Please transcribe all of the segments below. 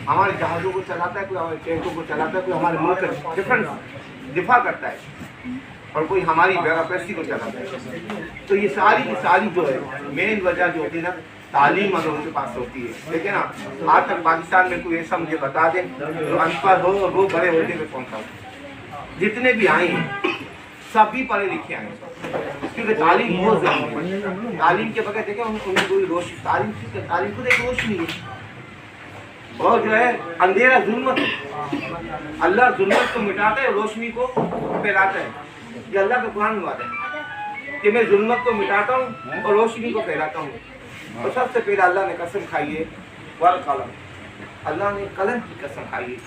हमारे जहाज़ों को चलाता है, कोई हमारे टैंकों को चलाता है, कोई हमारे मुल्क का डिफेंस दिफा करता है, और कोई हमारी ब्यूरोक्रेसी को चलाता है। तो ये सारी की सारी जो है मेन वजह जो होती है ना, तालीम अगर उनके पास होती है। देखिए ना, आज तक पाकिस्तान में कोई ऐसा मुझे बता दे जो अनपढ़ हो और वो बड़े होते में पहुँचा हो। जितने भी आए हैं सभी पढ़े लिखे आए हैं, क्योंकि तालीम बहुत जरूरी है। तालीम के बगैर देखें उन्हें कोई रोशनी, तालीम खुद एक रोशनी है। और जो है अंधेरा जुल्मत है, अल्लाह जुल्मत को मिटाता है, रोशनी को फैलाता है। ये अल्लाह का कुरान में आता है कि मैं जुल्मत को मिटाता हूँ और रोशनी को फैलाता हूँ। और सबसे पहले अल्लाह ने कसम खाई है वल कलम, अल्लाह ने कलम की कसम खाई है।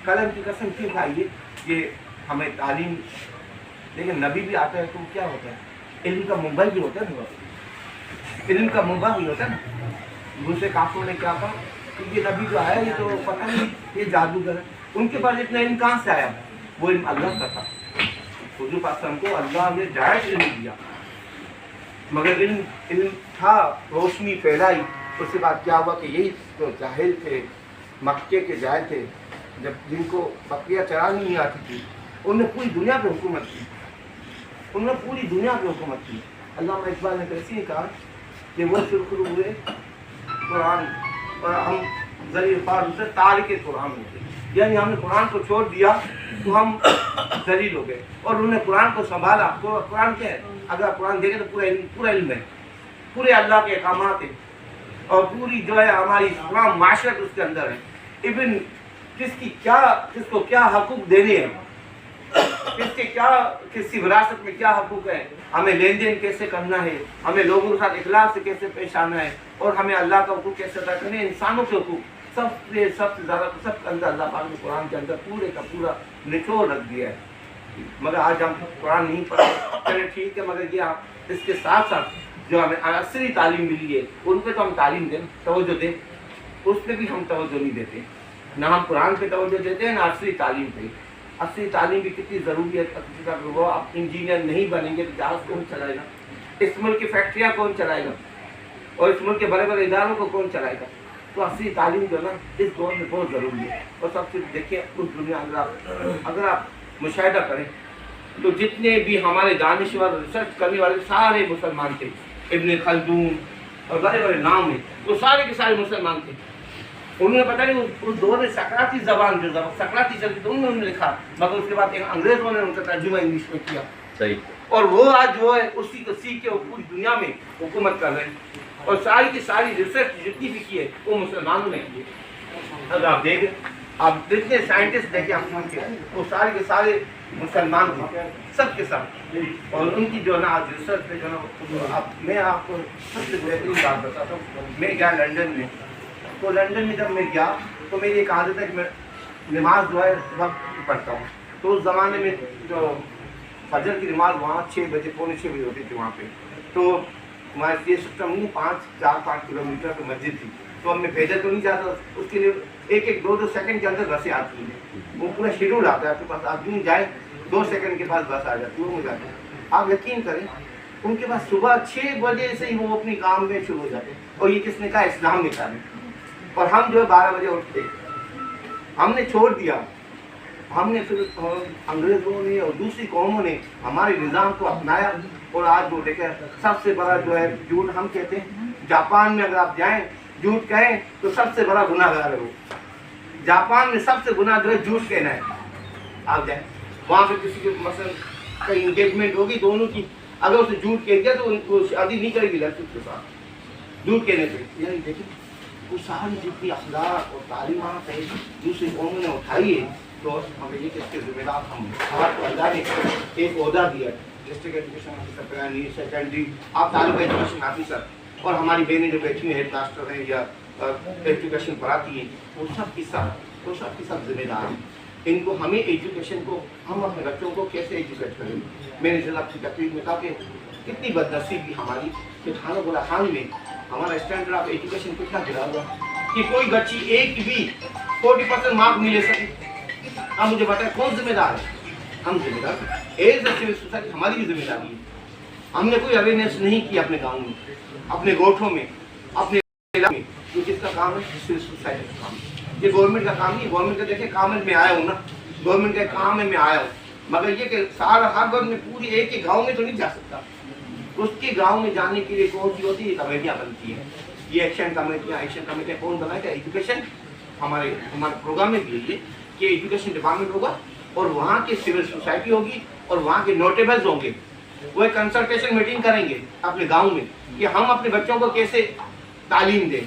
कलम की कसम क्यों खाई है? ये हमें तालीम, लेकिन नबी भी आता है तो क्या होता है, इल्म का मुंबई भी होता है ना, इल्म का मुंबा भी होता है ना। दूसरे काफिरों ने क्या कहा कि ये नबी जो आया ये तो पता नहीं ये जादूगर है, उनके पास इतना इल्म कहाँ से आया? वो इल्म अल्लाह का था। हुजूर पाक को अल्लाह ने जायज़ इल्म दिया, मगर इल्म था, रोशनी फैलाई। उसके बाद क्या हुआ कि यही जो जाहिल थे, मक्के के जाहिल थे, जब जिनको बकरियाँ चरानी नहीं आती थी, उन्होंने पूरी दुनिया पे हुकूमत की, उन्होंने पूरी दुनिया पे हुकूमत की। अल्लामा इकबाल ने कैसे कहा कि वो शुरू हुए कुरान और हम ज़रिए फार से तारिक कुरान हो गए, यानी हमने कुरान को छोड़ दिया तो हम जलील हो गए। और उन्होंने कुरान को संभाला। तो कुरान क्या है? अगर आप कुरान देखें तो पूरा इल्म है, पूरे अल्लाह के अहकामात हैं, और पूरी जो है हमारी तमाम माशरत उसके अंदर है। इवन किसको क्या हकूक देने हैं, किसकी विरासत में क्या हकूक है, हमें लेन देन कैसे करना है, हमें लोगों के साथ इखलास से कैसे पेश आना है, और हमें अल्लाह का हुकूक कैसे अदा करना है, इंसानों के हुकूक सबसे ज़्यादा सबके अंदर अल्लाह पाक ने कुरान के अंदर पूरे का पूरा निचोड़ रख दिया है। मगर आज हम कुरान नहीं पढ़ते, चले ठीक है, मगर ये इसके साथ साथ जो हमें असली तालीम मिली है उन पर तो हम तालीम दें, तवज्जो दें, उस पर भी हम तवज्जो नहीं देते। ना हम कुरान पे तवज्जो देते हैं, ना असली तालीम पे। असली तालीम भी कितनी ज़रूरी है। वो आप इंजीनियर नहीं बनेंगे तो जहाज़ कौन चलाएगा? इस मुल्क की फैक्ट्रियाँ कौन चलाएगा? और इस मुल्क के बड़े बड़े इदारों को कौन चलाएगा? तो असली तालीम जो है ना इस दौर में बहुत ज़रूरी है। और सबसे देखिए उस दुनिया अगर आप मुशाहिदा करें तो जितने भी हमारे दानिश्वर रिसर्च करने वाले सारे मुसलमान थे, इब्न खल्दून और बड़े बड़े नाम हैं, वो सारे के सारे मुसलमान थे। उन्होंने पता नहीं उस दौर में सकराती ज़बान जो सकराती चलती तो उन्होंने लिखा, मगर उसके बाद एक अंग्रेज़ों ने उनका तर्जुमा इंग्लिश में किया। सही। और वो आज जो है उसी को सीख के वो पूरी दुनिया में हुकूमत कर रहे हैं। और सारी की सारी रिसर्च जितनी भी की है वो मुसलमानों ने की है। अगर आप देखें, आप जितने साइंटिस्ट देखें आप उनके, वो सारे के सारे मुसलमान थे, सब के सब। और उनकी जो है ना आज रिसर्च पे जो है मैं आपको सबसे बेहतरीन बात बताता हूँ। मैं गया लंदन में, तो लंदन में जब मैं गया तो मेरी एक आदत है कि मैं नमाज जो है वक्त पढ़ता हूँ। तो उस ज़माने में जो फजर की नमाज वहाँ 6 बजे पौने 6 बजे होती थी वहाँ पे। तो हमारे ये सिस्टम नहीं, 4-5 किलोमीटर की मस्जिद थी, तो हमें भेजा तो नहीं जाता, उसके लिए 1-2 सेकंड के अंदर बसें आती हैं। वो पूरा शेड्यूल आता है आपके पास, आप यूँ जाए 2 सेकंड के पास बस आ जाती है, वो हो जाता है। आप यकीन करें उनके पास सुबह 6 बजे से ही वो अपनी काम में शुरू हो जाते हैं। और ये किसने कहा? इस्लाम ने कहा। और हम जो है 12 बजे उठते, हमने छोड़ दिया। हमने फिर अंग्रेज़ों ने और दूसरी कौमों ने हमारे निज़ाम को अपनाया। और आज वो देखें सबसे बड़ा जो है झूठ हम कहते हैं, जापान में अगर आप जाएं झूठ कहें तो सबसे बड़ा गुनाहगार है वो। जापान में सबसे गुनाह जो है झूठ कहना है। आप जाएं वहाँ पे किसी के मसलन कहीं इंगेजमेंट होगी दोनों की, अगर उसे झूठ कह दिया तो वो शादी नहीं करेगी लड़की के साथ झूठ कहने से। यानी देखिए वो सारी जितनी अखलाक और तालीमात है दूसरी कौमों ने उठाई है, तो हमें ये किसके जिम्मेदार हम। हमारे अल्लाह ने एक ओहदा दिया, district education officer, primary secondary, आप तालिब एजुकेशन ऑफिसर, और हमारी बहनें जो बैठी हुई हेड मास्टर हैं या एजुकेशन पढ़ाती हैं, वो सब की सब जिम्मेदार हैं। इनको हमें एजुकेशन को, हम अपने बच्चों को कैसे एजुकेट करें। मैंने जब आपकी तकलीफ में कहा कि कितनी बदनसीबी हमारी कि खाना खान में हमारा स्टैंडर्ड ऑफ एजुकेशन कितना गिरा हुआ कि कोई बच्ची एक भी 40% मार्क नहीं ले सके। अब मुझे बताएं कौन जिम्मेदार है? हम जिम्मेदार। एज ए सिविल सोसाइटी हमारी भी जिम्मेदारी है। हमने कोई अवेयरनेस नहीं की अपने गाँव में, अपने गोठों में, अपने इलाके में। तो किसका काम है? सिविल सोसाइटी का काम। یہ گورنمنٹ کا کام نہیں. گورنمنٹ کا دیکھیں کام میں آیا ہوں نا, گورنمنٹ کا کام میں آیا ہوں, مگر یہ کہ سارا ہر وقت میں پوری ایک ہی گاؤں میں تو نہیں جا سکتا. اس کے گاؤں میں جانے کے لیے کون سی ہوتی ہے, کمیٹیاں بنتی ہیں. یہ ایکشن کمیٹیاں کون بنائے گا؟ ایجوکیشن ہمارے پروگرام میں بھی ہے کہ ایجوکیشن ڈپارٹمنٹ ہوگا اور وہاں کی سول سوسائٹی ہوگی اور وہاں کے نوٹیبلز ہوں گے. وہ ایک کنسلٹیشن میٹنگ کریں گے اپنے گاؤں میں کہ ہم اپنے بچوں کو کیسے تعلیم دیں.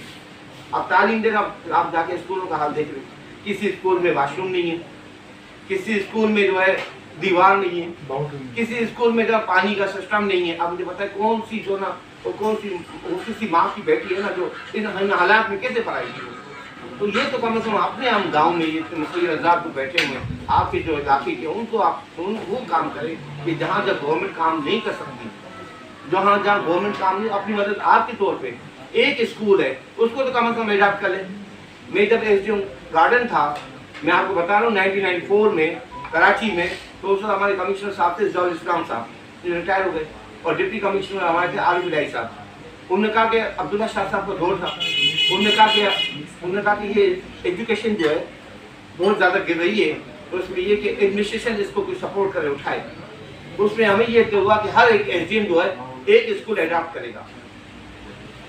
اب تعلیم دینا, آپ جا کے اسکولوں کا حال دیکھ رہے, کسی اسکول میں واش روم نہیں ہے, کسی اسکول میں جو ہے دیوار نہیں ہے, کسی اسکول میں جو پانی کا سسٹم نہیں ہے. اب مجھے پتا ہے کون سی جو نا وہ کسی ماں کی بیٹی ہے نا جو ان حالات میں کیسے پڑھائی کی. تو یہ تو کم از کم اپنے ہم گاؤں میں یہ مسئلہ آزاد کو بیٹھے ہوئے ہیں آپ کے جو علاقے کے, ان کو آپ وہ کام کریں کہ جہاں گورنمنٹ کام نہیں کر سکتی, جہاں گورنمنٹ کام نہیں, اپنی مدد آپ کے طور پہ ایک اسکول ہے اس کو تو کم از کم ایڈاپٹ کر لیں. میں جب ایس ڈی ایم گارڈن تھا, میں آپ کو بتا رہا ہوں 1994 میں کراچی میں, تو اس وقت ہمارے کمشنر صاحب تھے ضیاء الاسلام صاحب, ریٹائر ہو گئے, اور ڈپٹی کمشنر ہمارے تھے عارف الہی صاحب. انہوں نے کہا کہ عبداللہ شاہ صاحب کا دور تھا, انہوں نے کہا کہ یہ ایجوکیشن جو ہے بہت زیادہ گر رہی ہے, تو اس میں یہ کہ ایڈمنسٹریشن اس کو کوئی سپورٹ کرے, اٹھائے. اس میں ہمیں یہ ہوا کہ ہر ایک ایس ڈی ایم جو ہے ایک اسکول ایڈاپٹ کرے گا,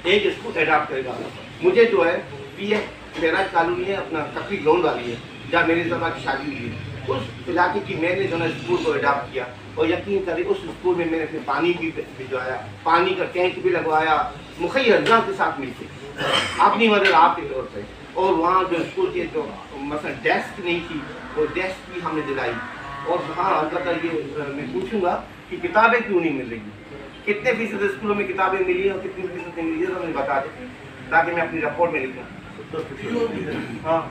ایک اسکول ایڈاپٹ کرے گا. مجھے جو ہے پی ایف معراج کالونی ہے, اپنا تقریب گراؤنڈ والی ہے جہاں میری زبان کی شادی ہوئی ہے, اس علاقے کی میں نے جو ہے اسکول کو ایڈاپٹ کیا, اور یقین کریں اس اسکول میں میں نے پھر پانی بھی بھجوایا, پانی کا ٹینک بھی لگوایا, مخیر اجزاء کے ساتھ مل کے اپنی مدد آپ کے طور پہ. اور وہاں جو اسکول کے جو مثلا ڈیسک نہیں تھی وہ ڈیسک بھی ہم نے دلائی. اور ہاں البتہ یہ میں پوچھوں گا کہ کتابیں کیوں نہیں مل رہی, کتنے فیصد اسکولوں میں کتابیں ملی ہیں اور کتنی فیصد نہیں ملی ہے, تو مجھے بتا دیں تاکہ میں اپنی رپورٹ میں لکھوں. ہاں